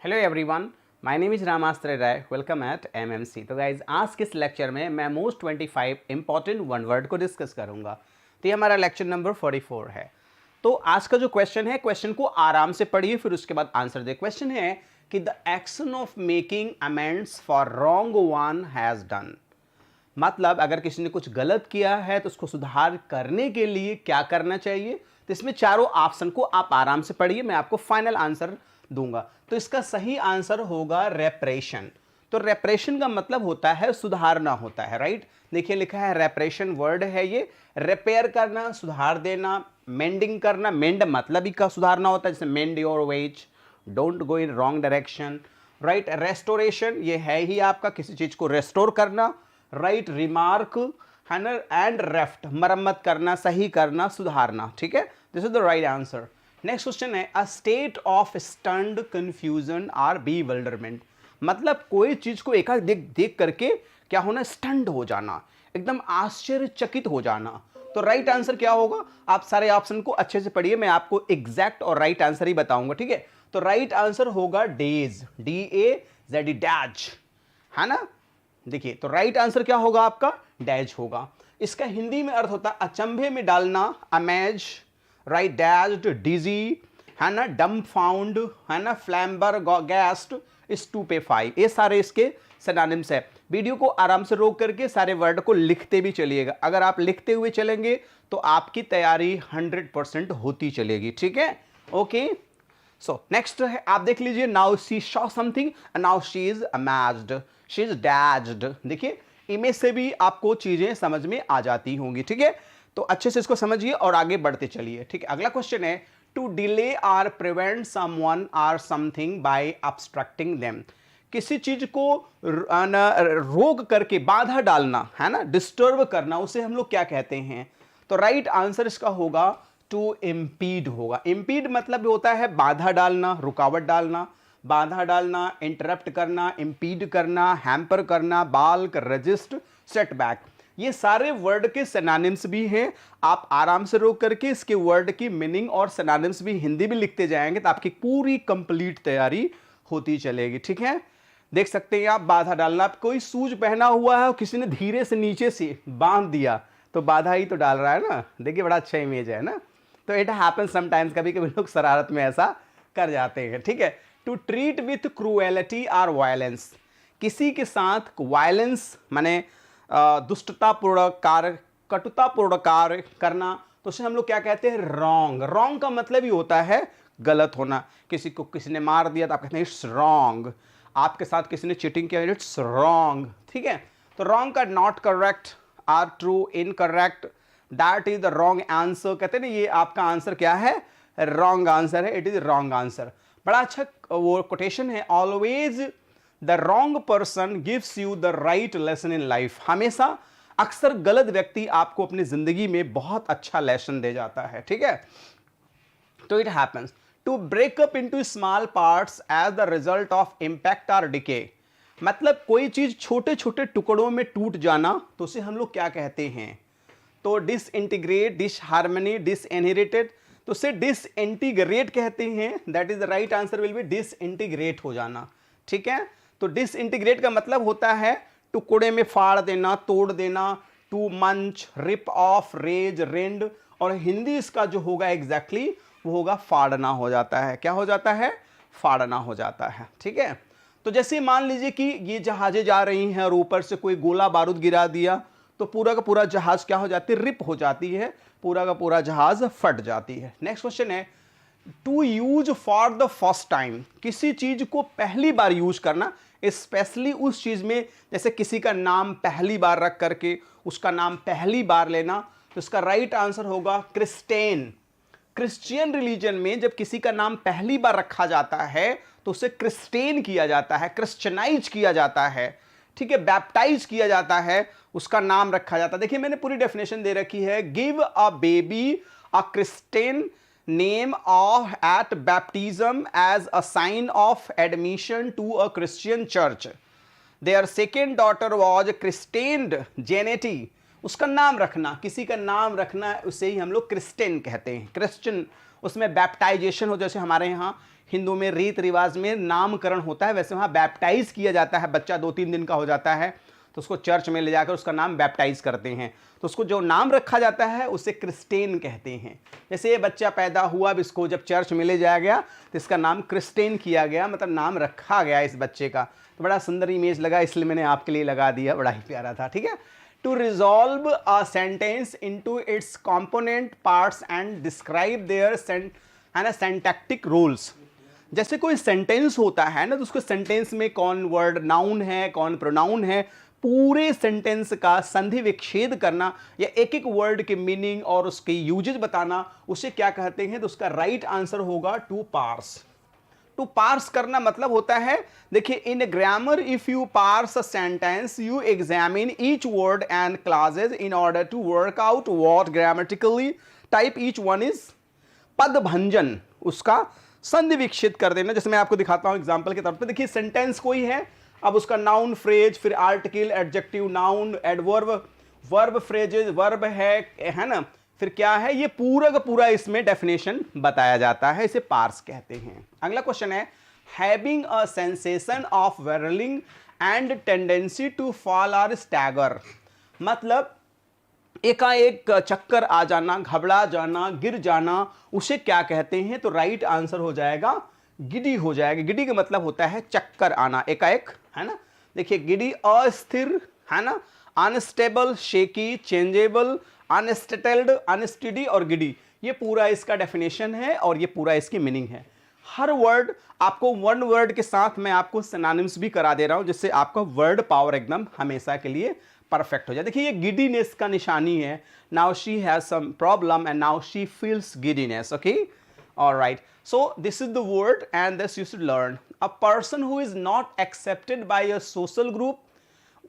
Hello everyone, my name is Ramastra Rai. Welcome at MMC. तो guys आज के इस लेक्चर में मैं मोस्ट 25 इंपॉर्टेंट वन वर्ड को डिस्कस करूंगा। तो ये हमारा लेक्चर नंबर 44 है। तो आज का जो क्वेश्चन है, क्वेश्चन को आराम से पढ़िए, फिर उसके बाद आंसर दे। क्वेश्चन है कि the action of making amends for wrong one has done. मतलब अगर किसी ने कुछ गलत किया है तो उसको सुधार करने के लिए क्या करना चाहिए। तो इसमें चारों ऑप्शन को आप आराम से पढ़िए, मैं आपको फाइनल आंसर दूंगा। तो इसका सही आंसर होगा रेपरेशन। तो रेपरेशन का मतलब होता है सुधारना होता है, राइट। देखिए लिखा है रेपरेशन वर्ड है ये, रिपेयर करना, सुधार देना, मेंडिंग करना। मेंड मतलब ही का सुधारना होता है, जैसे मेंड your ways, don't go in wrong direction, right. Restoration ये है ही आपका किसी चीज को रेस्टोर करना, राइट। रिमार्क है ना, एंड रेफ्ट मरम्मत करना, सही करना, सुधारना, ठीक है। This is the right answer. Next question है a state of stunned confusion or bewilderment. मतलब कोई चीज को एक देख देख करके क्या होना, स्टन्ड हो जाना, एकदम आश्चर्यचकित हो जाना। तो राइट आंसर क्या होगा, आप सारे ऑप्शन को अच्छे से पढ़िए, मैं आपको एग्जैक्ट और राइट आंसर ही बताऊंगा, ठीक है। तो राइट आंसर होगा डेज, DAZ, डैज, है ना। देखिए तो राइट आंसर क्या होगा आपका, डैज होगा। इसका हिंदी में अर्थ होता है अचंभे में डालना, अमेज, राइट, डैज्ड, डिजी, है ना, डम्फाउंड, है ना, फ्लैम्बर गैस्ट, स्टूपेफाई, ये सारे इसके सिनोनिम्स है। वीडियो को आराम से रोक करके सारे वर्ड को लिखते भी चलिएगा। अगर आप लिखते हुए चलेंगे तो आपकी तैयारी 100% होती चलेगी, ठीक है। ओके, सो नेक्स्ट है, आप देख लीजिए, now she saw something, now she is amazed, she is dazed. देखिए इमेज से भी आपको चीजें समझ में आ जाती होंगी, ठीक है। तो अच्छे से इसको समझिए और आगे बढ़ते चलिए, ठीक है। अगला क्वेश्चन है to delay or prevent someone or something by obstructing them. किसी चीज को रोक करके, बाधा डालना, है ना, डिस्टर्ब करना, उसे हम लोग क्या कहते हैं। तो राइट आंसर इसका होगा टू इम्पीड होगा। इम्पीड मतलब होता है बाधा डालना, रुकावट डालना, बाधा डालना, इंटरप्ट करना, इम्पीड करना, हैम्पर करना, बाल्क, रजिस्ट, सेटबैक। ये सारे वर्ड के सिनोनिम्स भी हैं। आप आराम से रोक करके इसके वर्ड की मीनिंग और सिनोनिम्स भी हिंदी में लिखते जाएंगे तो आपकी पूरी कंप्लीट तैयारी होती चलेगी, ठीक है। देख सकते हैं आप, बाधा डालना, आप कोई शूज पहना हुआ है और किसी ने धीरे से नीचे से बांध दिया तो बाधा ही तो डाल रहा है ना। देखिए बड़ा अच्छा इमेज है ना। तो इट हैपन समटाइम्स, कभी कभी लोग शरारत में ऐसा कर जाते हैं, ठीक है। To treat with cruelty or violence. किसी के साथ वायलेंस माने दुष्टतापूर्ण कार्य, कटुतापूर्ण कार्य करना, तो उसे हम लोग क्या कहते हैं, रॉन्ग। रॉन्ग का मतलब ही होता है गलत होना। किसी को किसी ने मार दिया तो आप कहते हैं इट्स रॉन्ग। आपके साथ किसी ने चीटिंग किया, इट्स रॉन्ग, ठीक है। तो रॉन्ग का not correct, or true, incorrect, that is the wrong answer. कहते हैं ना ये आपका आंसर क्या है, रॉन्ग आंसर है, इट इज रॉन्ग आंसर। बड़ा अच्छा वो कोटेशन है, always the wrong person gives you the right lesson in life. हमेशा अक्सर गलत व्यक्ति आपको अपनी जिंदगी में बहुत अच्छा लेसन दे जाता है, ठीक है। तो it happens to break up into small parts as the result of impact और डिके। मतलब कोई चीज छोटे छोटे टुकड़ों में टूट जाना तो उसे हम लोग क्या कहते हैं। तो डिसइंटीग्रेट, डिसहार्मनी, डिसइनहेरिटेड, तो उसे डिसइंटीग्रेट कहते हैं। That is the right answer will B disintegrate हो जाना, ठीक है। तो डिसइंटीग्रेट का मतलब होता है टुकड़े में फाड़ देना, तोड़ देना, टू मंच, रिप ऑफ, रेज, रेंड, और हिंदी इसका जो होगा एग्जैक्टली वो होगा फाड़ना हो जाता है। क्या हो जाता है, फाड़ना हो जाता है, ठीक है। तो जैसे मान लीजिए कि ये जहाजें जा रही हैं और ऊपर से कोई गोला बारूद गिरा दिया तो पूरा का पूरा जहाज क्या हो जाती है, रिप हो जाती है, पूरा का पूरा जहाज फट जाती है। नेक्स्ट क्वेश्चन है to use for the first time. किसी चीज को पहली बार यूज करना, स्पेशली उस चीज में, जैसे किसी का नाम पहली बार रख करके उसका नाम पहली बार लेना, तो इसका राइट आंसर होगा क्रिस्टेन। क्रिश्चियन रिलीजन में जब किसी का नाम पहली बार रखा जाता है तो उसे क्रिस्टेन किया जाता है, क्रिश्चियनाइज किया जाता है, ठीक है, बैप्टाइज किया जाता है, उसका नाम रखा जाता है। देखिए मैंने पूरी डेफिनेशन दे रखी है, give a baby a Christian name of at baptism as a sign of admission to a Christian church. Their second daughter was christened Jeanette. उसका नाम रखना, किसी का नाम रखना, उसे ही हम लोग क्रिस्टियन कहते हैं, क्रिश्चियन। उसमें बैप्टाइजेशन हो, जैसे हमारे यहाँ हिंदू में रीत रिवाज में नामकरण होता है, वैसे वहाँ बैप्टाइज किया जाता है। बच्चा 2-3 दिन का हो जाता है तो उसको चर्च में ले जाकर उसका नाम बैप्टाइज करते हैं। तो उसको जो नाम रखा जाता है उसे क्रिस्टेन कहते हैं। जैसे ये बच्चा पैदा हुआ, अब इसको जब चर्च में ले जाया गया तो इसका नाम क्रिस्टेन किया गया, मतलब नाम रखा गया इस बच्चे का। तो बड़ा सुंदर इमेज लगा, इसलिए मैंने आपके लिए लगा दिया, बड़ा ही प्यारा था। ठीक है, to resolve a sentence into its component parts and describe their syntactic rules. जैसे कोई सेंटेंस होता है ना, तो उसको सेंटेंस में कौन वर्ड नाउन है, कौन प्रोनाउन है, पूरे सेंटेंस का संधि विच्छेद करना या एक एक वर्ड के मीनिंग और उसके यूजेज बताना, उसे क्या कहते हैं? तो उसका राइट आंसर होगा टू पार्स। टू पार्स करना मतलब होता है, देखिए, in grammar if you parse a sentence you examine each word and classes in order to work out what grammatically type each one is. पद भंजन, उसका संधि विच्छेद कर देना। जैसे मैं आपको दिखाता हूं एग्जांपल के तौर पे, देखिए सेंटेंस कोई है, अब उसका नाउन फ्रेज, फिर article, adjective, noun, adverb, verb phrases, verb है ना, फिर क्या है, ये पूरा का पूरा इसमें डेफिनेशन बताया जाता है, इसे पार्स कहते हैं। अगला क्वेश्चन है, having a sensation of whirling and tendency to fall or stagger, मतलब एकाएक चक्कर आ जाना, घबरा जाना, गिर जाना, उसे क्या कहते हैं? तो राइट आंसर हो जाएगा गिडी हो जाएगा। गिडी का मतलब होता है चक्कर आना, एकाएक, है ना। देखिए, गिडी अस्थिर, है ना, अनस्टेबल, शेकी, चेंजेबल, अनस्टेटल्ड, अनस्टेडी और गिडी, ये पूरा इसका डेफिनेशन है और ये पूरा इसकी मीनिंग है। हर वर्ड आपको वन वर्ड के साथ मैं आपको सिनोनिम्स भी करा दे रहा हूं, जिससे आपका वर्ड पावर एकदम हमेशा के लिए परफेक्ट हो जाए। देखिए, ये गिडीनेस का निशानी है। Now she has some problem and now she feels giddiness. Okay, alright, so this is the word and this you should learn. A person who is not accepted by a social group,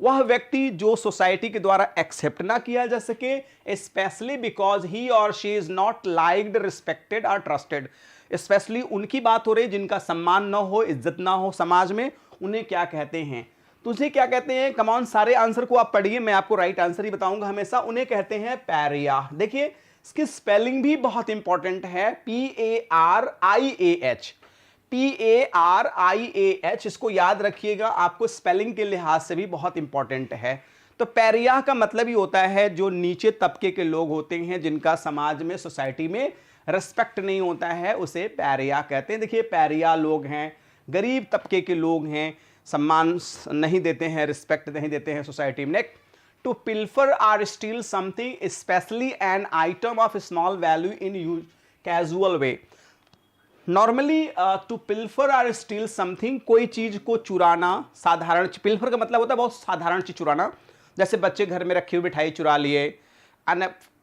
वह व्यक्ति जो society के द्वारा accept ना किया जा सके, specially because he और she is not liked, respected और ट्रस्टेड। स्पेशली उनकी बात हो रही जिनका सम्मान ना हो, इज्जत ना हो समाज में, उन्हें क्या कहते हैं? तो उसे क्या कहते हैं? कमान, सारे आंसर को आप पढ़िए, मैं आपको राइट आंसर ही बताऊंगा हमेशा। उन्हें कहते हैं पैरिया। देखिए, इसकी स्पेलिंग भी बहुत इंपॉर्टेंट है, PARIAH, PARIAH, इसको याद रखिएगा, आपको स्पेलिंग के लिहाज से भी बहुत इंपॉर्टेंट है। तो पैरिया का मतलब ही होता है जो नीचे तबके के लोग होते हैं, जिनका समाज में, सोसाइटी में रिस्पेक्ट नहीं होता है, उसे पैरिया कहते हैं। देखिए, पैरिया लोग हैं, गरीब तबके के लोग हैं, सम्मान नहीं देते हैं, रिस्पेक्ट नहीं देते हैं सोसाइटी में। Next, to pilfer or steal something specially an item of small value in use casual way. Normally to pilfer or steal something, कोई चीज को चुराना, साधारण, पिल्फर का मतलब होता है बहुत साधारण चीज चुराना। जैसे बच्चे घर में रखी हुई मिठाई चुरा लिए,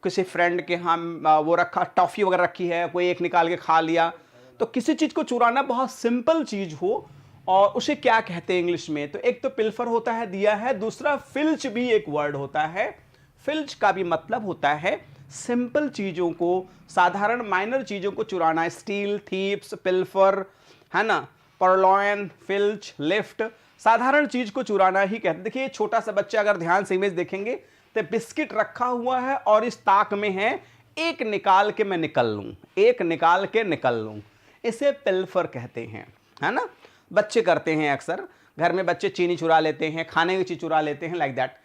किसी फ्रेंड के यहाँ वो रखा टॉफी वगैरह रखी है, कोई एक निकाल के खा लिया। तो किसी चीज को चुराना बहुत सिंपल चीज हो और उसे क्या कहते हैं इंग्लिश में? तो एक तो पिल्फर होता है, दिया है, दूसरा फिल्च भी एक वर्ड होता है। फिल्च का भी मतलब होता है सिंपल चीजों को, साधारण माइनर चीजों को चुराना। स्टील, थीप्स, पिल्फर, है ना, परलॉयन, फिल्च, लिफ्ट, साधारण चीज को चुराना ही कहते हैं। देखिए, छोटा सा बच्चा, अगर ध्यान से इमेज देखेंगे तो बिस्किट रखा हुआ है और इस ताक में है, एक निकाल के मैं निकल लूं, एक निकाल के निकल लूं, इसे पिल्फर कहते हैं, है ना। बच्चे करते हैं अक्सर, घर में बच्चे चीनी चुरा लेते हैं, खाने की चीज चुरा लेते हैं, लाइक दैट।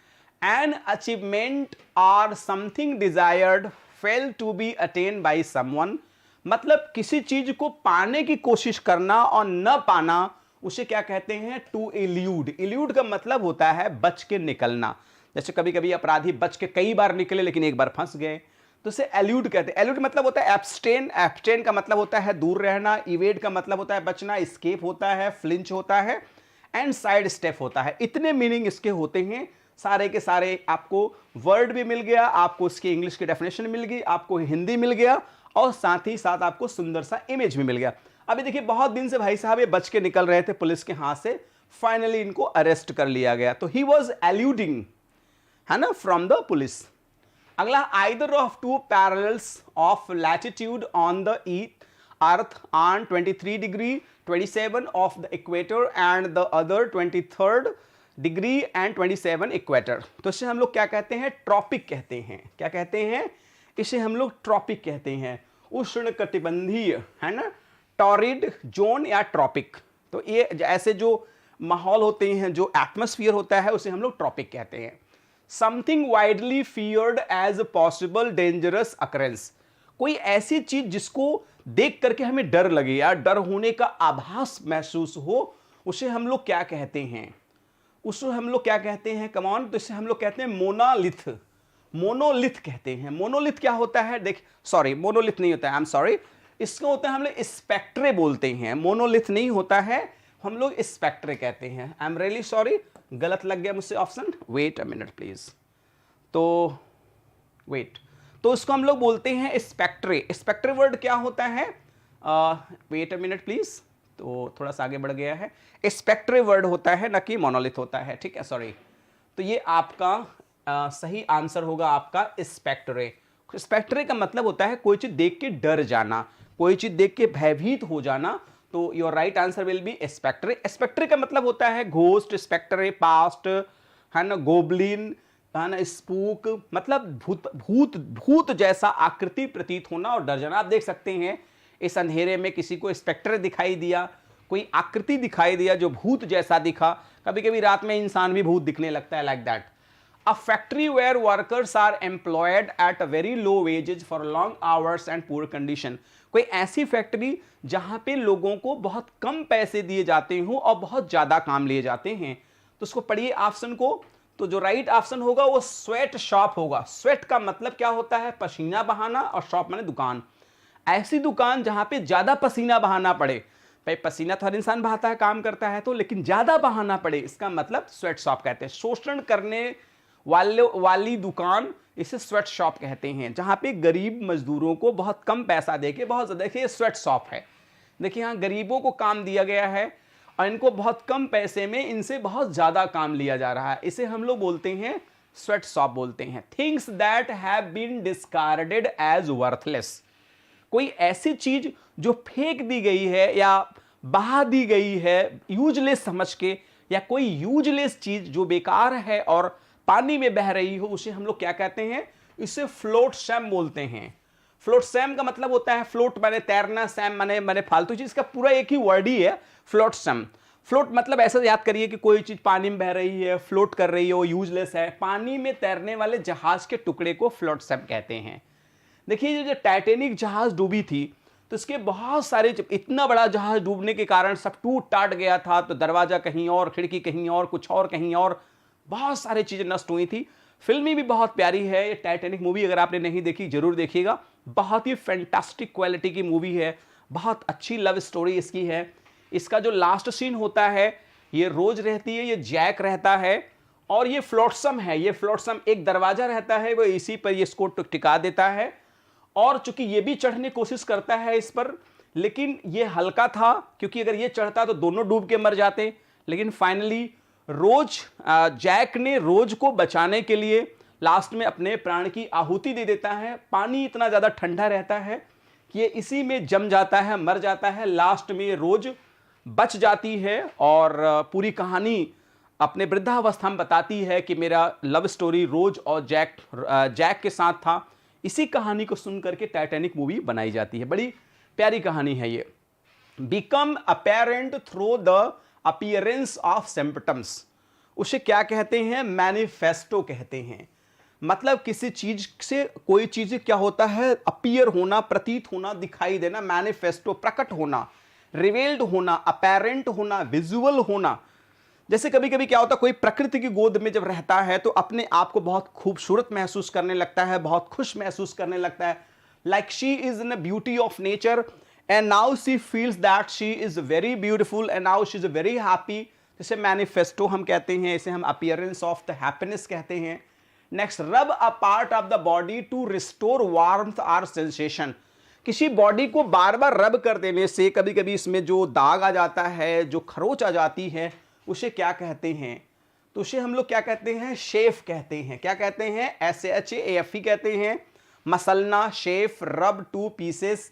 एन अचीवमेंट और something desired fail to be attain by someone, मतलब किसी चीज को पाने की कोशिश करना और न पाना, उसे क्या कहते हैं? To elude. इल्यूड का मतलब होता है बच के निकलना। जैसे कभी कभी अपराधी बच के कई बार निकले लेकिन एक बार फंस गए, तो उसे एल्यूड कहते हैं। एल्यूड मतलब होता है एब्सटेन, एब्सटेन का मतलब होता है दूर रहना, इवेड का मतलब होता है बचना, एस्केप होता है, फ्लिंच होता है, एंड साइड स्टेप होता है। इतने मीनिंग इसके होते हैं, सारे के सारे आपको वर्ड भी मिल गया, आपको इसकी इंग्लिश की डेफिनेशन मिल गई, आपको हिंदी मिल गया और साथ ही साथ आपको सुंदर सा इमेज भी मिल गया। अभी देखिए, बहुत दिन से भाई साहब ये बच के निकल रहे थे पुलिस के हाथ से, फाइनली इनको अरेस्ट कर लिया गया। तो ही वॉज एल्यूडिंग, है ना, फ्रॉम द पुलिस। अगला, either of two parallels of latitude on the earth on 23 degree 27 of the equator and the other 23rd degree and 27 equator. तो इसे हम लोग क्या कहते हैं? ट्रॉपिक कहते हैं। क्या कहते हैं? इसे हम लोग ट्रॉपिक कहते हैं, उष्णकटिबंधीय, है ना, टॉरिड जोन या ट्रॉपिक। तो ये ऐसे जो माहौल होते हैं, जो एटमॉस्फेयर होता है, उसे हम लोग ट्रॉपिक कहते हैं। Something widely feared as possible dangerous occurrence, कोई ऐसी चीज जिसको देख करके हमें डर लगे या डर होने का आभास महसूस हो, उसे हम लोग क्या कहते हैं? उसको हम लोग क्या कहते हैं? कम ऑन, तो इसे हम लोग कहते हैं मोनालिथ। मोनोलिथ कहते हैं। मोनोलिथ क्या होता है? देख, सॉरी, मोनोलिथ नहीं होता है, आई एम सॉरी, इसको होता है हम लोग स्पेक्ट्रे बोलते हैं। मोनोलिथ नहीं होता है, हम लोग स्पेक्ट्रे कहते हैं। आई एम रियली सॉरी, गलत लग गया मुझसे option. Wait a minute please. तो वेट, तो इसको हम लोग बोलते हैं स्पेक्ट्रे। स्पेक्ट्रे वर्ड क्या होता है? वेट अ मिनट प्लीज, तो थोड़ा सा आगे बढ़ गया है। स्पेक्ट्रे वर्ड होता है, ना कि मोनोलिथ होता है, ठीक है, सॉरी। तो ये आपका सही आंसर होगा आपका स्पेक्ट्रे। स्पेक्ट्रे का मतलब होता है कोई चीज देख के डर जाना, कोई चीज देख के भयभीत हो जाना। तो your right answer will be spectre. Spectre का मतलब होता है घोस्ट, स्पेक्ट्रे, पास्ट, है ना, गोबलिन, है ना, स्पूक, मतलब भूत भूत भूत जैसा आकृति प्रतीत होना और डर जाना। आप देख सकते हैं इस अंधेरे में किसी को स्पेक्टर दिखाई दिया, कोई आकृति दिखाई दिया जो भूत जैसा दिखा। कभी कभी रात में इंसान भी भूत दिखने लगता है, like that. A factory where workers are employed at a very low wages for long hours and poor condition, कोई ऐसी फैक्ट्री जहां पे लोगों को बहुत कम पैसे दिए जाते हों और बहुत ज्यादा काम लिए जाते हैं। तो उसको पढ़िए ऑप्शन को। तो जो राइट ऑप्शन होगा वो स्वेट शॉप होगा। स्वेट का मतलब क्या होता है? पसीना बहाना, और शॉप माने दुकान। ऐसी दुकान जहां पे ज्यादा पसीना बहाना पड़े। भाई पसीना तो हर इंसान बहाता है, काम करता है, तो लेकिन ज्यादा बहाना पड़े, इसका मतलब स्वेट शॉप कहते हैं। शोषण करने वाली दुकान, इसे स्वेट शॉप कहते हैं। जहां पे गरीब मजदूरों को बहुत कम पैसा देके बहुत ज्यादा, देखिए स्वेट शॉप है, देखिए यहाँ गरीबों को काम दिया गया है और इनको बहुत कम पैसे में इनसे बहुत ज्यादा काम लिया जा रहा है। इसे हम लोग बोलते हैं स्वेट शॉप बोलते हैं। Things that have been discarded as worthless, कोई ऐसी चीज जो फेंक दी गई है या बहा दी गई है यूजलेस समझ के, या कोई यूजलेस चीज जो बेकार है और पानी में बह रही हो, उसे हम लोग क्या कहते हैं? इसे फ्लोट सैम बोलते हैं। फ्लोट सैम का मतलब होता है, फ्लोट माने तैरना, सैम माने फालतू चीज, का पूरा एक ही वर्ड ही है फ्लोट सैम। फ्लोट मतलब ऐसा याद करिए कि कोई चीज पानी में बह रही है, फ्लोट कर रही है, वो यूजलेस है। पानी में तैरने वाले जहाज के टुकड़े को फ्लोट सैम कहते हैं। देखिए जो टाइटैनिक जहाज डूबी थी, तो इसके बहुत सारे, इतना बड़ा जहाज डूबने के कारण सब टूट टाट गया था, तो दरवाजा कहीं और, खिड़की कहीं और, कुछ और कहीं और, बहुत सारी चीजें नष्ट हुई थी। फिल्मी भी बहुत प्यारी है ये टाइटैनिक मूवी, अगर आपने नहीं देखी जरूर देखिएगा। बहुत ही फैंटास्टिक क्वालिटी की मूवी है, बहुत अच्छी लव स्टोरी इसकी है। इसका जो लास्ट सीन होता है, ये रोज रहती है, ये जैक रहता है और ये फ्लोट्सम है। ये फ्लोट्सम एक दरवाजा रहता है, वो इसी पर ये इसको टिका देता है। और चूंकि ये भी चढ़ने की कोशिश करता है इस पर, लेकिन ये हल्का था, क्योंकि अगर ये चढ़ता तो दोनों डूब के मर जाते। लेकिन फाइनली रोज, जैक ने रोज को बचाने के लिए लास्ट में अपने प्राण की आहुति दे देता है। पानी इतना ज्यादा ठंडा रहता है कि ये इसी में जम जाता है, मर जाता है। लास्ट में रोज बच जाती है और पूरी कहानी अपने वृद्धावस्था में बताती है कि मेरा लव स्टोरी रोज और जैक के साथ था। इसी कहानी को सुनकर के टाइटैनिक मूवी बनाई जाती है। बड़ी प्यारी कहानी है ये। Become apparent through the appearance of symptoms, उसे क्या कहते हैं? मैनिफेस्टो कहते हैं। मतलब किसी चीज से कोई चीज क्या होता है? अपीयर होना, प्रतीत होना, दिखाई देना। मैनिफेस्टो प्रकट होना, रिवेल्ड होना, अपेरेंट होना, विजुअल होना। जैसे कभी कभी क्या होता है, कोई प्रकृति की गोद में जब रहता है तो अपने आप को बहुत खूबसूरत महसूस करने लगता है, बहुत खुश महसूस करने लगता है। Like she is in the beauty of nature and now she feels that she is very beautiful and now she is very happy. जैसे मैनिफेस्टो हम कहते हैं, इसे हम अपीयरेंस ऑफ द हैप्पीनेस कहते हैं। Next, rub a part of the body to restore warmth और sensation, किसी बॉडी को बार बार रब कर देने से कभी कभी इसमें जो दाग आ जाता है, जो खरोच आ जाती है, उसे क्या कहते हैं? तो उसे हम लोग क्या कहते हैं? शेफ कहते हैं। क्या कहते हैं? SHAFE कहते हैं। मसलना, शेफ, रब, टू पीसेस,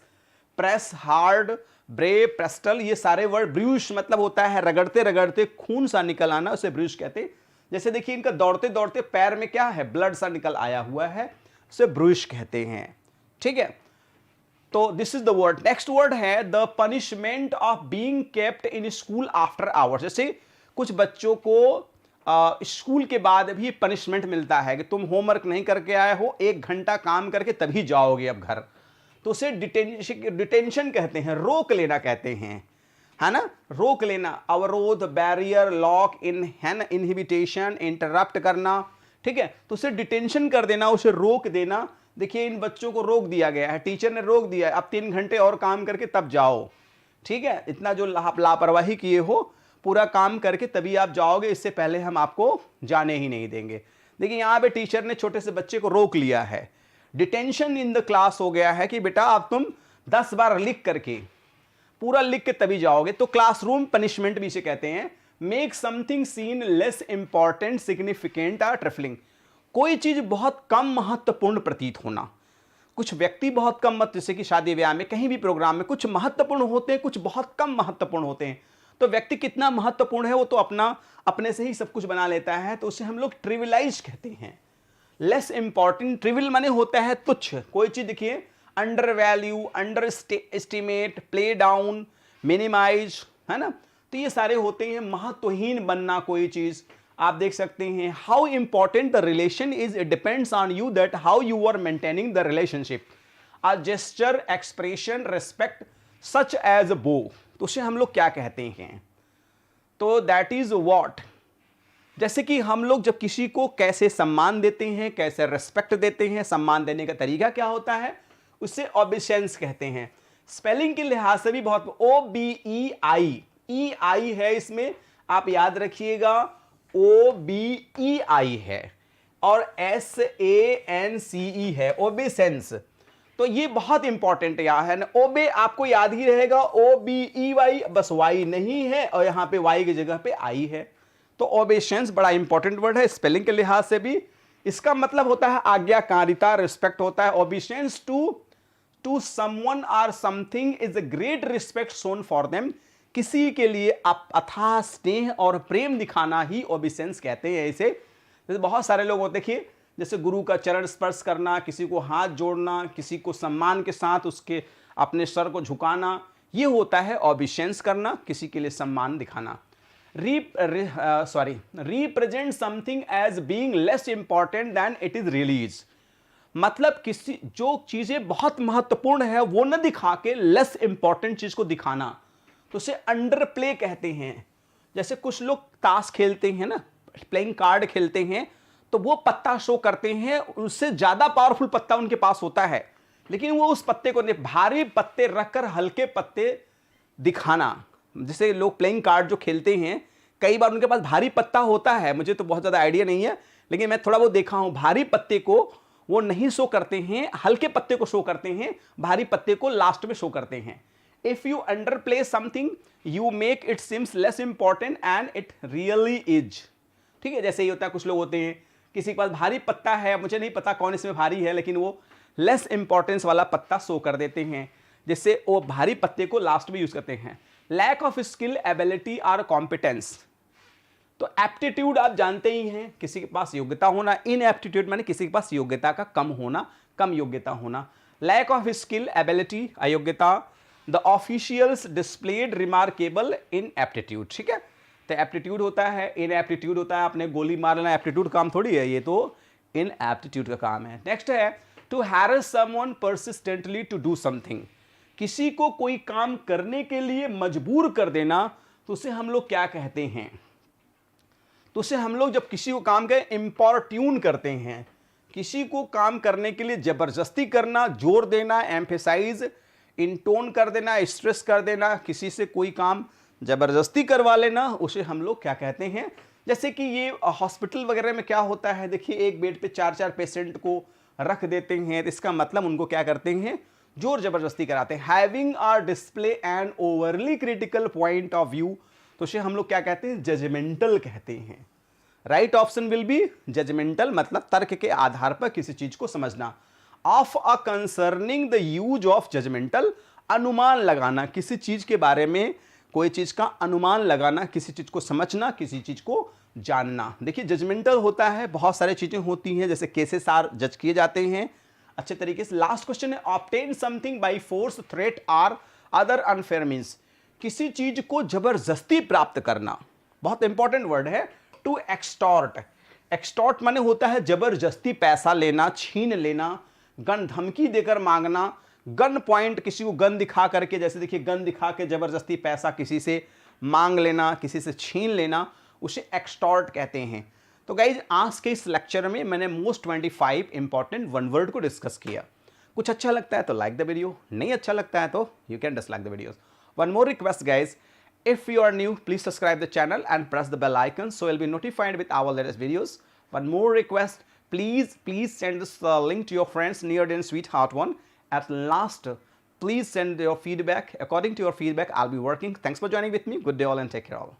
प्रेस, हार्ड, ब्रे, प्रेस्टल, ये सारे वर्ड। ब्रूश मतलब होता है रगड़ते रगड़ते खून सा निकल आना, उसे ब्रूश कहते हैं। जैसे देखिए इनका दौड़ते दौड़ते पैर में क्या है? ब्लड सा निकल आया हुआ है, उसे ब्रूश कहते हैं। ठीक है। तो this is the word. Next word है the punishment of being kept in school after hours. जैसे कुछ बच्चों को स्कूल के बाद भी पनिशमेंट मिलता है कि तुम होमवर्क नहीं करके आए हो, 1 घंटा काम करके तभी जाओगे अब घर, तो उसे डिटेंशन कहते हैं, रोक लेना कहते हैं, है ना, रोक लेना, अवरोध, बैरियर, लॉक इन, है ना, इनहिबिटेशन, इंटरप्ट करना, ठीक है, तो उसे डिटेंशन कर देना, उसे रोक देना। देखिए इन बच्चों को रोक दिया गया है, टीचर ने रोक दिया है, अब 3 घंटे और काम करके तब जाओ, ठीक है, इतना जो लापरवाही किए हो, पूरा काम करके तभी आप जाओगे, इससे पहले हम आपको जाने ही नहीं देंगे। देखिए यहां पे टीचर ने छोटे से बच्चे को रोक लिया है, डिटेंशन इन द क्लास हो गया है कि बेटा अब तुम 10 बार लिख करके, पूरा लिख के तभी जाओगे, तो क्लासरूम पनिशमेंट भी इसे कहते हैं। Make something seem less important, significant और ट्रिफलिंग, कोई चीज बहुत कम महत्वपूर्ण प्रतीत होना। कुछ व्यक्ति बहुत कम मत, जैसे कि शादी ब्याह में, कहीं भी प्रोग्राम में कुछ महत्वपूर्ण होते हैं, कुछ बहुत कम महत्वपूर्ण होते हैं, तो व्यक्ति कितना महत्वपूर्ण है वो तो अपने से ही सब कुछ बना लेता है, तो उसे हम लोग ट्रिविलाइज कहते हैं। लेस इंपॉर्टेंट, ट्रिविल माने होता है तुच्छ, कोई चीज देखिए undervalue, underestimate, play down, minimize, है ना, तो ये सारे होते हैं महत्वहीन बनना कोई चीज। आप देख सकते हैं how important the relation is, it depends on you that how you are maintaining the relationship. A gesture, expression, respect such as a bow, तो उसे हम लोग क्या कहते हैं, तो दैट इज व्हाट, जैसे कि हम लोग जब किसी को कैसे सम्मान देते हैं, कैसे रेस्पेक्ट देते हैं, सम्मान देने का तरीका क्या होता है, उसे ओबेसेंस कहते हैं। स्पेलिंग के लिहाज से भी बहुत, OBEI है इसमें, आप याद रखिएगा, OBEI है, और SANCE है, ओबेसेंस, तो ये बहुत इंपॉर्टेंट यहाँ है ना, ओबे आपको याद ही रहेगा, OBEY, बस वाई नहीं है और यहाँ पे वाई की जगह पे आई है, तो ओबेसेंस बड़ा इंपॉर्टेंट वर्ड है स्पेलिंग के लिहाज से भी। इसका मतलब होता है आज्ञाकारिता, रिस्पेक्ट होता है। ओबेसेंस टू समवन और something is a great respect shown for them, किसी के लिए अथाह स्नेह और प्रेम दिखाना ही ओबेसेंस कहते हैं इसे। जैसे बहुत सारे लोग होते हैं, जैसे गुरु का चरण स्पर्श करना, किसी को हाथ जोड़ना, किसी को सम्मान के साथ उसके अपने सर को झुकाना, ये होता है ओबेसेंस करना, किसी के लिए सम्मान दिखाना। Represent something as being less important than it is really is, मतलब किसी जो चीजें बहुत महत्वपूर्ण है वो न दिखा के लेस इंपॉर्टेंट चीज को दिखाना, तो उसे अंडर प्ले कहते हैं। जैसे कुछ लोग ताश खेलते हैं ना, प्लेइंग कार्ड खेलते हैं, तो वो पत्ता शो करते हैं, उससे ज्यादा पावरफुल पत्ता उनके पास होता है, लेकिन वो उस पत्ते को भारी पत्ते रखकर हल्के पत्ते दिखाना। जैसे लोग प्लेइंग कार्ड जो खेलते हैं, कई बार उनके पास भारी पत्ता होता है, मुझे तो बहुत ज्यादा आइडिया नहीं है, लेकिन मैं थोड़ा वो देखा हूं, भारी पत्ते को वो नहीं शो करते हैं, हल्के पत्ते को शो करते हैं, भारी पत्ते को लास्ट में शो करते हैं। If you under play something you make it seems less important and it really is, ठीक है। जैसे ये होता है, कुछ लोग होते हैं किसी के पास भारी पत्ता है, मुझे नहीं पता कौन इसमें भारी है, लेकिन वो लेस इंपॉर्टेंस वाला पत्ता शो कर देते हैं, जिससे वो भारी पत्ते को लास्ट में यूज करते हैं। लैक ऑफ स्किल, एबिलिटी और कॉम्पिटेंस, तो एप्टीट्यूड आप जानते ही हैं, किसी के पास योग्यता होना, इन एप्टीट्यूड माने किसी के पास योग्यता का कम होना, कम योग्यता होना। लैक ऑफ स्किल, एबिलिटी, अयोग्यता। The officials displayed remarkable in aptitude, ठीक है, तो एप्टीट्यूड होता है, इन एप्टीट्यूड होता है, आपने गोली मारना एप्टीट्यूड काम थोड़ी है, ये तो इन एप्टीट्यूड का काम है। नेक्स्ट है to harass someone persistently to do something, किसी को कोई काम करने के लिए मजबूर कर देना, तो उसे हम लोग क्या कहते हैं, तो उसे हम लोग जब किसी को काम के इंपॉर्ट्यून करते हैं, किसी को काम करने के लिए जबरदस्ती करना, जोर देना, एम्फेसाइज, इंटोन कर देना, स्ट्रेस कर देना, किसी से कोई काम जबरदस्ती करवा लेना, उसे हम लोग क्या कहते हैं। जैसे कि ये हॉस्पिटल वगैरह में क्या होता है, देखिए एक बेड पे 4-4 पेशेंट को रख देते हैं, तो इसका मतलब उनको क्या करते हैं, जोर जबरदस्ती कराते हैं। Having or display and overly critical point of view, तो उसे हम लोग क्या कहते हैं, जजमेंटल कहते हैं। Right option will be judgmental, मतलब तर्क के आधार पर किसी चीज को समझना। Of a concerning the use of judgmental, अनुमान लगाना, किसी चीज के बारे में कोई चीज का अनुमान लगाना, किसी चीज को समझना, किसी चीज को जानना। देखिए जजमेंटल होता है, बहुत सारी चीजें होती हैं, जैसे केसेस आर जज किए जाते हैं, अच्छे तरीके से। लास्ट क्वेश्चन है obtain something by force, threat or other unfair means, किसी चीज को जबरदस्ती प्राप्त करना, बहुत इंपॉर्टेंट वर्ड है। टू एक्सटॉर्ट, एक्सटॉर्ट माने होता है जबरदस्ती पैसा लेना, छीन लेना, गन धमकी देकर मांगना, गन पॉइंट, किसी को गन दिखा करके, जैसे देखिए गन दिखा के जबरदस्ती पैसा किसी से मांग लेना, किसी से छीन लेना, उसे एक्सटॉर्ट कहते हैं। तो गाइज आज के इस लेक्चर में मैंने मोस्ट 25 इंपॉर्टेंट वन वर्ड को डिस्कस किया। कुछ अच्छा लगता है तो लाइक द वीडियो, नहीं अच्छा लगता है तो you can dislike the videos. One more request guys, if you are new, please subscribe the channel and press the bell icon so you'll be notified with our latest videos. One more request, please send this link to your friends, near and sweetheart one. At last, please send your feedback. According to your feedback, I'll be working. Thanks for joining with me. Good day all and take care all.